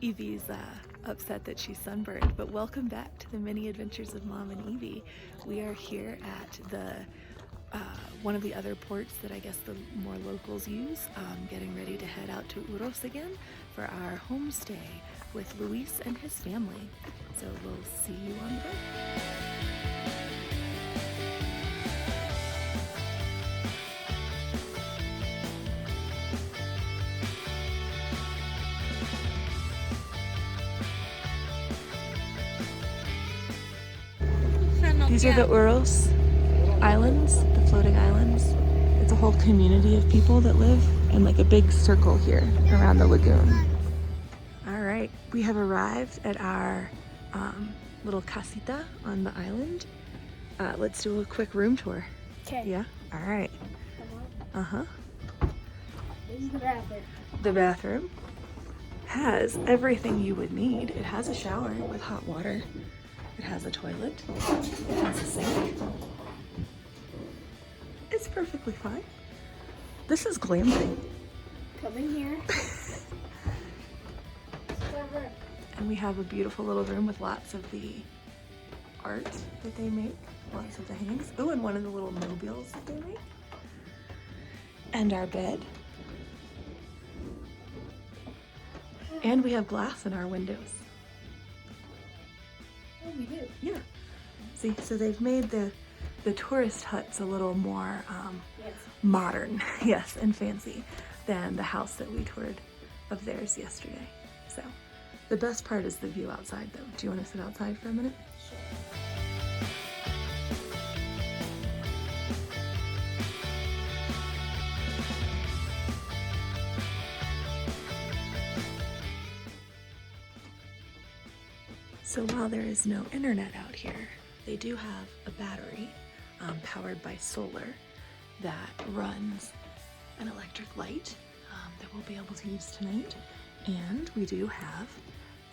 Evie's upset that she's sunburned, but welcome back to the mini adventures of Mom and Evie. We are here at the one of the other ports that I guess the more locals use, getting ready to head out to Uros again for our homestay with Luis and his family. So we'll see you on the boat. These are the Uros Islands, the floating islands. It's a whole community of people that live in like a big circle here around the lagoon. All right, we have arrived at our little casita on the island. Let's do a quick room tour. Okay. Yeah? All right. Uh-huh. This is the bathroom. The bathroom has everything you would need. It has a shower with hot water. It has a toilet. It has a sink. It's perfectly fine. This is glamping. Come in here. And we have a beautiful little room with lots of the art that they make. Lots of the hangings. Oh, and one of the little mobiles that they make. And our bed. And we have glass in our windows. Oh, we do. Yeah. See, so they've made the tourist huts a little more Yes. modern, yes, and fancy than the house that we toured of theirs yesterday. So the best part is the view outside though. Do you want to sit outside for a minute? So while there is no internet out here, they do have a battery powered by solar that runs an electric light that we'll be able to use tonight. And we do have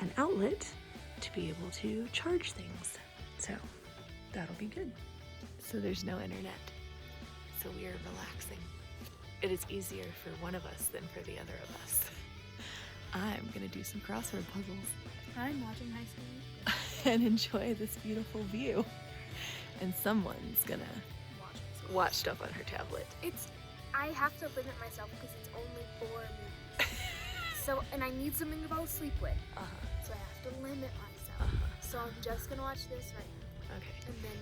an outlet to be able to charge things. So that'll be good. So there's no internet. So we are relaxing. It is easier for one of us than for the other of us. I'm gonna do some crossword puzzles. I'm watching High School. And enjoy this beautiful view. And someone's gonna watch stuff on her tablet. I have to limit myself because it's only 4 movies. So, and I need something to fall asleep with. So I have to limit myself. So I'm just gonna watch this right now. Okay. And then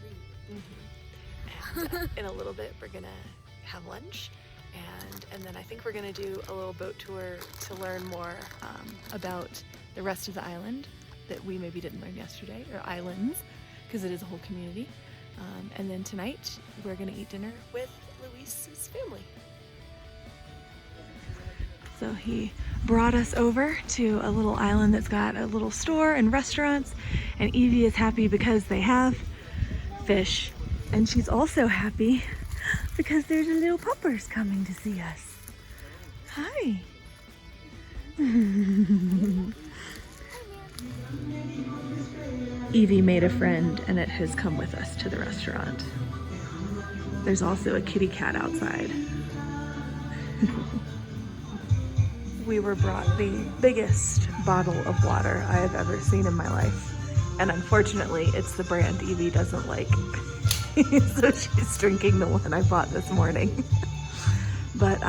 read. And in a little bit, we're gonna have lunch. And then I think we're gonna do a little boat tour to learn more about the rest of the island that we maybe didn't learn yesterday, or islands, because it is a whole community. And then tonight, we're gonna eat dinner with Luis's family. So he brought us over to a little island that's got a little store and restaurants, and Evie is happy because they have fish. And she's also happy because there's a little puppers coming to see us. Hi. Evie made a friend and it has come with us to the restaurant. There's also a kitty cat outside. We were brought the biggest bottle of water I have ever seen in my life. And unfortunately, it's the brand Evie doesn't like. So she's drinking the one I bought this morning. But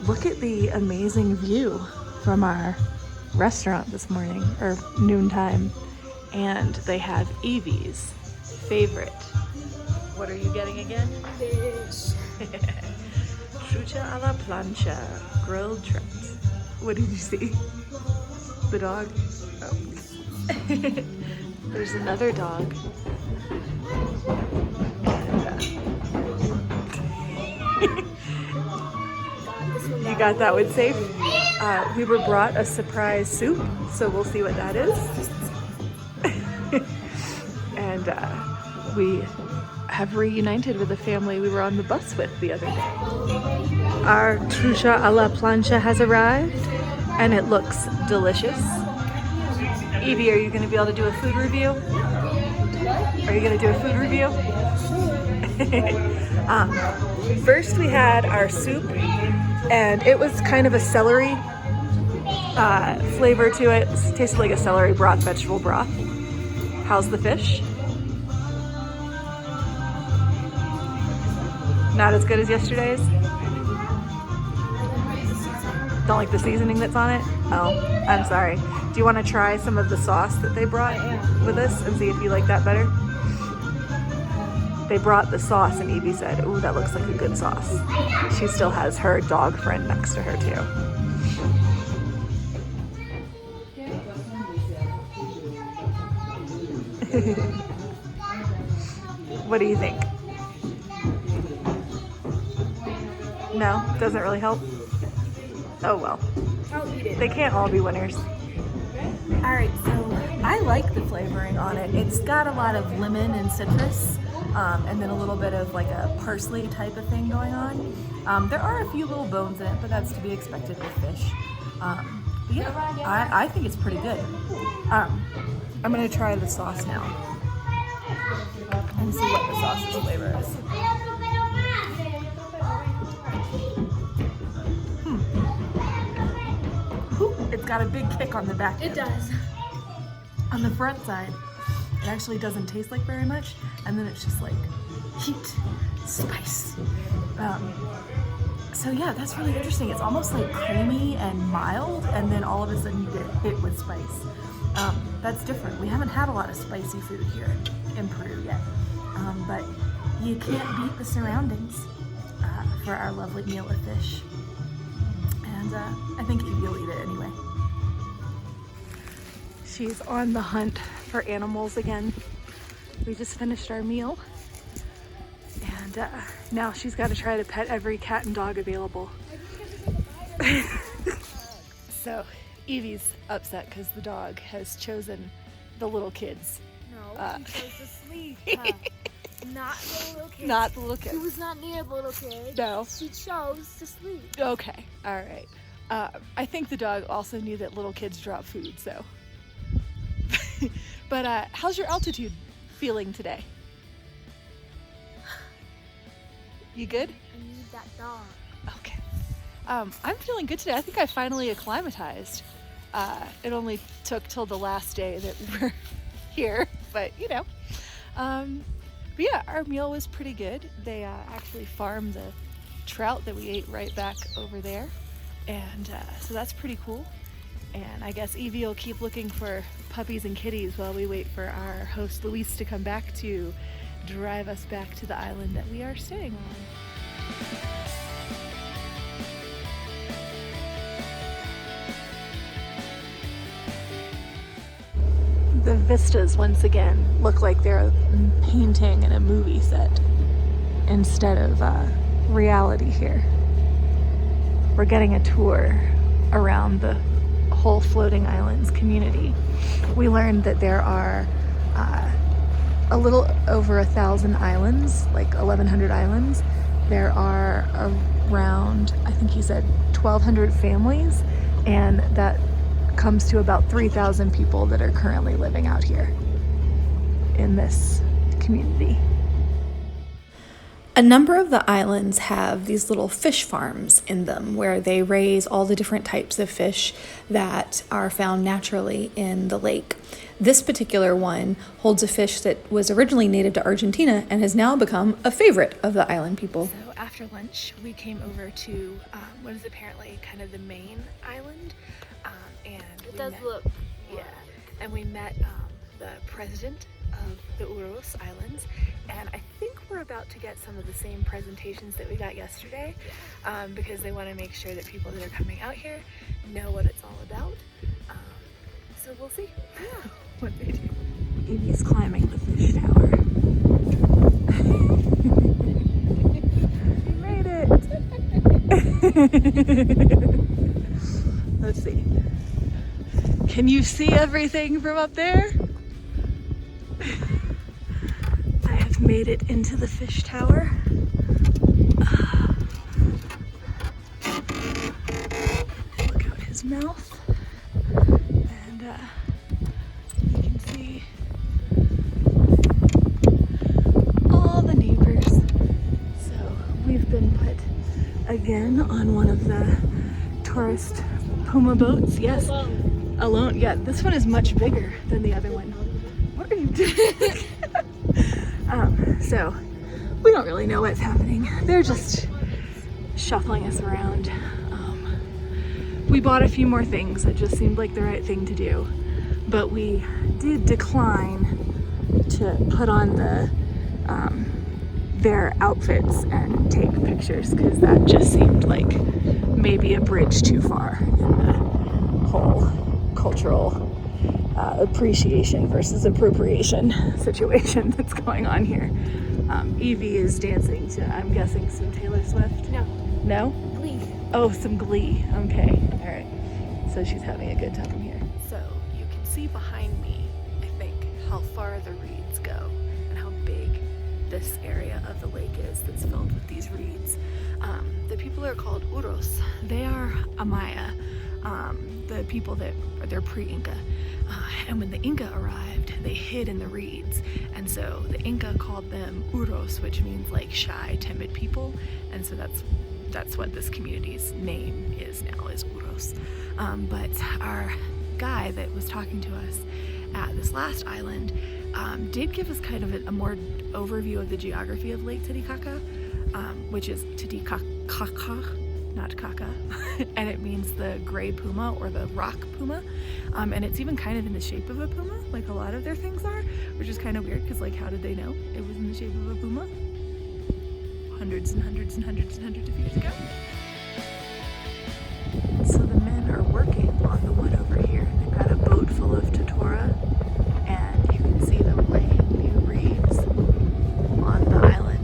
look at the amazing view from our restaurant this morning, or noontime. And they have Evie's favorite. What are you getting again? Fish. Trucha a la plancha, grilled trout. What did you see? The dog? Oh. There's another dog. You got that one safe? We were brought a surprise soup, so we'll see what that is. And we have reunited with a family we were on the bus with the other day. Our trucha a la plancha has arrived, and it looks delicious. Evie, are you going to be able to do a food review? Are you going to do a food review? First we had our soup, and it was kind of a celery flavor to it. It tasted like a celery broth, vegetable broth. How's the fish? Not as good as yesterday's? Don't like the seasoning that's on it? Oh, I'm sorry. Do you want to try some of the sauce that they brought with us and see if you like that better? They brought the sauce and Evie said, ooh, that looks like a good sauce. She still has her dog friend next to her too. What do you think? No, doesn't really help. Oh well. I'll eat it. They can't all be winners. All right, so I like the flavoring on it. It's got a lot of lemon and citrus, and then a little bit of like a parsley type of thing going on. There are a few little bones in it, but that's to be expected with fish. But yeah, I think it's pretty good. I'm gonna try the sauce now and see what the sauce's flavor is. It's got a big kick on the back end. It does. On the front side, it actually doesn't taste like very much, and then it's just like heat, spice. So yeah, that's really interesting. It's almost like creamy and mild, and then all of a sudden you get hit with spice. That's different. We haven't had a lot of spicy food here in Peru yet, but you can't beat the surroundings for our lovely meal of fish. And I think Evie will eat it anyway. She's on the hunt for animals again. We just finished our meal, and now she's got to try to pet every cat and dog available. So Evie's upset because the dog has chosen the little kids. No, she chose to sleep. Not the little kid. Not the little kid. She was not near the little kid. No. She chose to sleep. Okay, all right. I think the dog also knew that little kids drop food, so. But how's your altitude feeling today? You good? I need that dog. Okay. I'm feeling good today. I think I finally acclimatized. It only took till the last day that we're here, but you know. But yeah, our meal was pretty good. They actually farmed the trout that we ate right back over there. And so that's pretty cool. And I guess Evie will keep looking for puppies and kitties while we wait for our host Luis to come back to drive us back to the island that we are staying on. The vistas once again look like they're a painting in a movie set instead of reality here. We're getting a tour around the whole floating islands community. We learned that there are a little over 1,000 islands, like 1,100 islands. There are around, I think he said 1,200 families, and that comes to about 3,000 people that are currently living out here in this community. A number of the islands have these little fish farms in them where they raise all the different types of fish that are found naturally in the lake. This particular one holds a fish that was originally native to Argentina and has now become a favorite of the island people. So after lunch, we came over to what is apparently kind of the main island. And It does look. Yeah, and we met the president of the Uros Islands, and I think we're about to get some of the same presentations that we got yesterday, because they want to make sure that people that are coming out here know what it's all about. So we'll see what they do. Evie's climbing the fish tower. We made it! Let's see. Can you see everything from up there? I have made it into the fish tower. Look out his mouth. And you can see all the neighbors. So we've been put again on one of the tourist Puma boats, yes. Alone. Alone, yeah. This one is much bigger than the other one. What are you doing? So we don't really know what's happening. They're just shuffling us around. We bought a few more things that just seemed like the right thing to do, but we did decline to put on their outfits and take pictures because that just seemed like maybe a bridge too far in the whole cultural appreciation versus appropriation situation that's going on here. Evie is dancing to, I'm guessing, some Taylor Swift? No. No? Glee. Oh, some Glee. Okay, all right. So she's having a good time here. So you can see behind me, I think, how far the reeds go and how big this area of the lake is that's filled with these reeds. The people are called Uros. They are Amaya, the people that they're pre-Inca. And when the Inca arrived, they hid in the reeds. And so the Inca called them Uros, which means like shy, timid people. And so that's what this community's name is now, is Uros. But our guy that was talking to us at this last island did give us kind of a more overview of the geography of Lake Titicaca, which is Titicaca, not caca, and it means the gray puma or the rock puma, and it's even kind of in the shape of a puma, like a lot of their things are, which is kind of weird because, like, how did they know it was in the shape of a puma? Hundreds and hundreds and hundreds and hundreds of years ago. So the men are working on the one over here. They've got a boat full of totora, and you can see them laying new reeds on the island.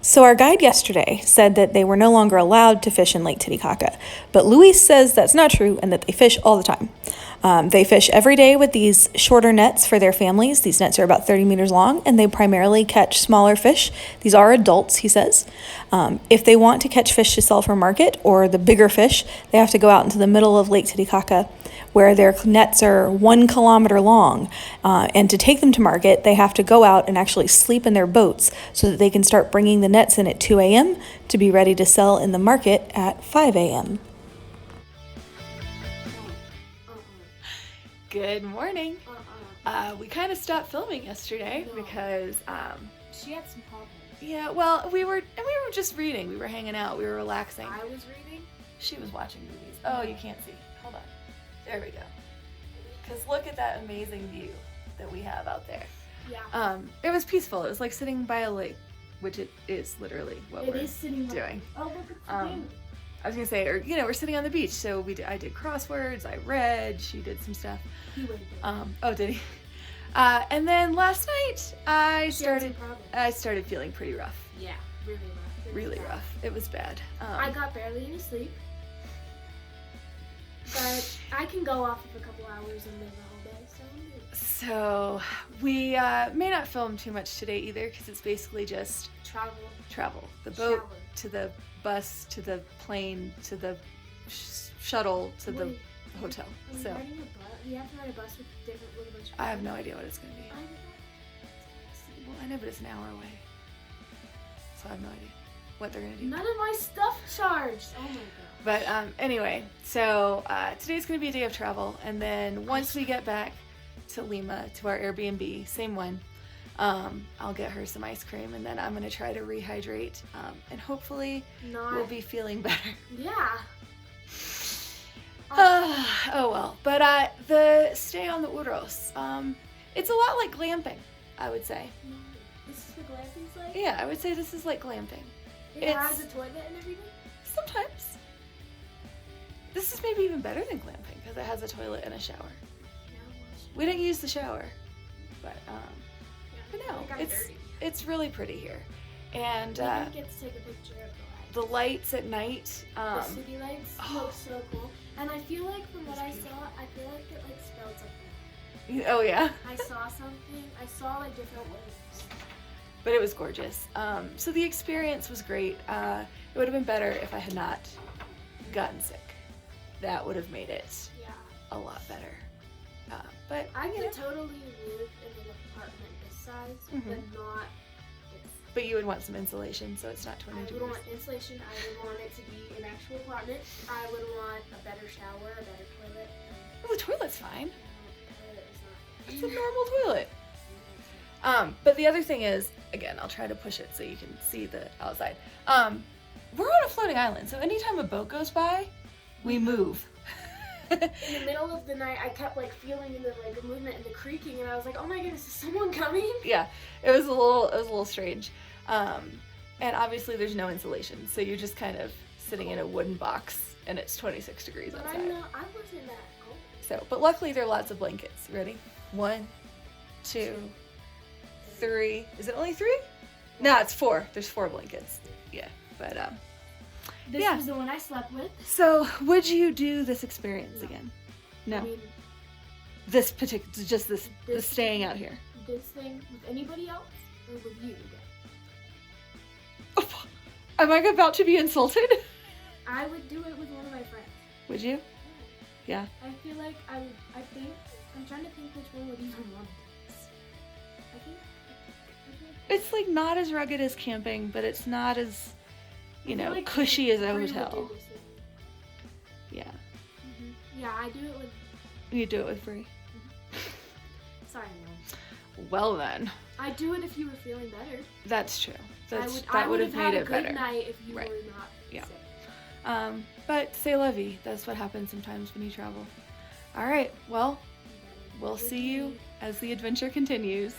So our guide yesterday said that they were no longer allowed to fish in Lake Titicaca, but Luis says that's not true and that they fish all the time. They fish every day with these shorter nets for their families. These nets are about 30 meters long, and they primarily catch smaller fish. These are adults, he says. If they want to catch fish to sell for market or the bigger fish, they have to go out into the middle of Lake Titicaca, where their nets are 1 kilometer long. And to take them to market, they have to go out and actually sleep in their boats so that they can start bringing the nets in at 2 a.m. to be ready to sell in the market at 5 a.m. Good morning. We kind of stopped filming yesterday because She had some problems. yeah, well, we were just reading. We were hanging out. We were relaxing. I was reading. She was watching movies. Oh, you can't see. Hold on. There we go. Because look at that amazing view that we have out there. Yeah. It was peaceful. It was like sitting by a lake, which it is literally what we're sitting doing. Oh, look at the thing. I was gonna say, or we're sitting on the beach. So I did crosswords. I read. She did some stuff. He waited. Oh, did he? And then last night I She had some started feeling pretty rough. Yeah, really rough. Really rough. It was bad. I got barely any sleep. But I can go off of a couple hours and live the whole day, so I'm good. So we may not film too much today either because it's basically just travel. The boat Shower. to the bus to the plane to the shuttle to the Wait, hotel. Are we So riding a bus? You have to ride a bus with a bunch of I have people? no idea what it's gonna be. Well, I know, but it's an hour away. So I have no idea what they're gonna do. None of my stuff charged. Oh my god. But anyway, so today's gonna be a day of travel, and then once we get back to Lima to our Airbnb, same one, I'll get her some ice cream, and then I'm gonna try to rehydrate, and hopefully we'll be feeling better. Yeah. Oh well. But the stay on the Uros, it's a lot like glamping, I would say. This is what glamping's like? Yeah, I would say this is like glamping. It has a toilet and everything? Sometimes. This is maybe even better than glamping because it has a toilet and a shower. We didn't use the shower, but no, it's really pretty here, and We didn't get to take a picture of the lights at night. the city lights look so cool, and I feel like from what I saw, I feel like it like spelled something. Oh yeah. I saw something. I saw like different words. But it was gorgeous. So the experience was great. It would have been better if I had not gotten sick. That would have made it a lot better. But I could totally live in an apartment this size, but not this. But you would want some insulation, so it's not 20 I would degrees. want insulation. I would want it to be an actual apartment. I would want a better shower, a better toilet. Well, the toilet's fine. Toilet is not. It's a normal toilet. But the other thing is, again, I'll try to push it so you can see the outside. We're on a floating island, so anytime a boat goes by, we move. In the middle of the night, I kept like feeling the movement and the creaking, and I was like, "Oh my goodness, is someone coming?" Yeah, it was a little strange. And obviously there's no insulation, so you're just kind of sitting in a wooden box, and it's 26 degrees But outside. I wasn't that cold. So, but luckily there are lots of blankets. Ready? 1, 2, 3. Is it only 3? No, it's 4. There's 4 blankets. Yeah, but This yeah. was the one I slept with. So, would you do this again? No. I mean, This staying out here. this thing with anybody else or with you again? Am I about to be insulted? I would do it with one of my friends. Would you? Yeah. I feel like I'm trying to think which one would even want this. I think It's like not as rugged as camping, but it's not as, I feel like cushy as a Bree would hotel. do this with me. Yeah. Yeah, I do it with. You do it with Bree. Sorry, no. Well then, I do it if you were feeling better. that's true. I Would have made had it a good better. night if you Right. were not Yeah. sick. But c'est la vie. That's what happens sometimes when you travel. All right. Well, we'll see you as the adventure continues.